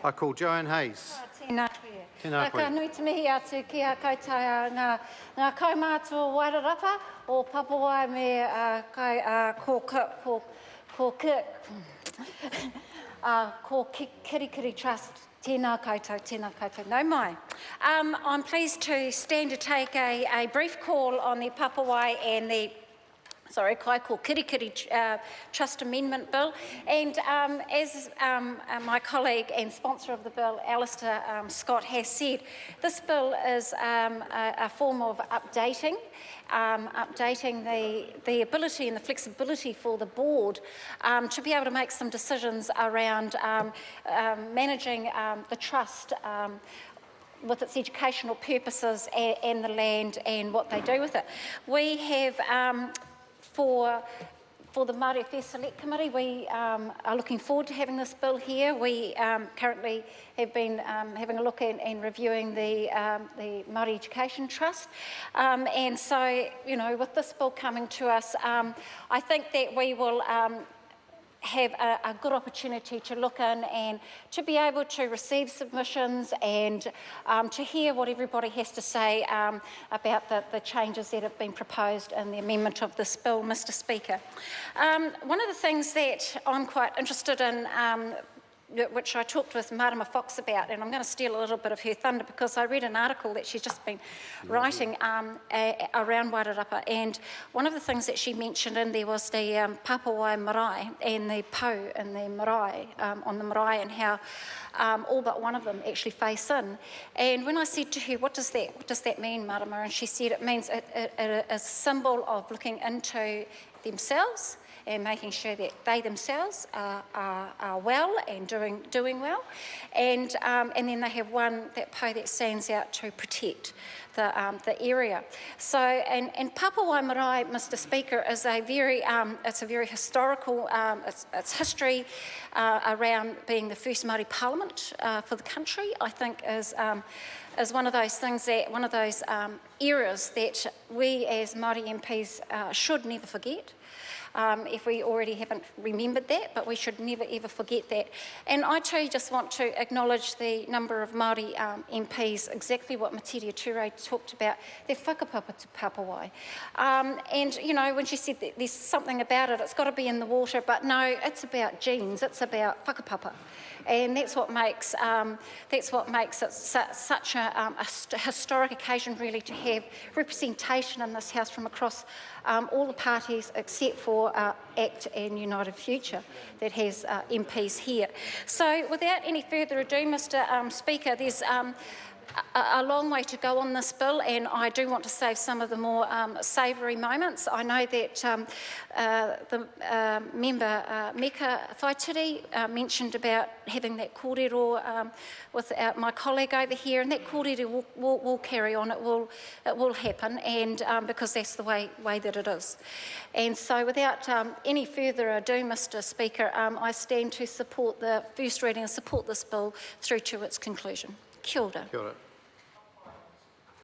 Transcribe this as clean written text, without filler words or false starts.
I call Joanne Hayes. Tēnā koe. Ka nui te mihi atu ki a koutou ngā kaumātua wairarapa o Papawai me Kaikokirikiri Trust. Tēnā koutou, tēnā koutou. No mai. I'm pleased to stand to take a brief call on the Papawai and the Kaikokirikiri Trust Amendment Bill, and as my colleague and sponsor of the bill, Alistair Scott, has said, this bill is a form of updating the ability and the flexibility for the board to be able to make some decisions around managing the trust with its educational purposes and the land and what they do with it. We have For the Māori Affairs Select Committee, we are looking forward to having this bill here. We currently have been having a look at and reviewing the Māori Education Trust. And so, with this bill coming to us, I think that we will have a good opportunity to look in and to be able to receive submissions and to hear what everybody has to say about the changes that have been proposed in the amendment of this bill, Mr. Speaker. One of the things that I'm quite interested in, which I talked with Marama Fox about, and I'm going to steal a little bit of her thunder because I read an article that she's just been writing around Wairarapa, and one of the things that she mentioned in there was the Papawai marae and the pou and the marae, on the marae, and how all but one of them actually face in. And when I said to her, what does that mean, Marama? And she said it means it is a symbol of looking into themselves and making sure that they themselves are well and doing well, and then they have that pou that stands out to protect the area. So, and Papawai marae, Mr. Speaker, is it's a very historical, its history around being the first Māori Parliament for the country, I think is one of those things one of those eras that we as Māori MPs should never forget. If we already haven't remembered that, but we should never ever forget that. And I too just want to acknowledge the number of Māori MPs, exactly what Matiria Ture talked about, their whakapapa to Papawai. And when she said that there's something about it, it's got to be in the water, but no, it's about genes, it's about whakapapa. And that's what makes it such a historic occasion, really, to have representation in this House from across all the parties except for ACT and United Future that has MPs here. So without any further ado, Mr. Speaker, there's a long way to go on this bill, and I do want to save some of the more savoury moments. I know that the member Meka Whaitiri mentioned about having that kōrero with my colleague over here, and that kōrero will carry on. It will happen, and because that's the way that it is. And so, without any further ado, Mr. Speaker, I stand to support the first reading and support this bill through to its conclusion. Kia ora. Kia ora.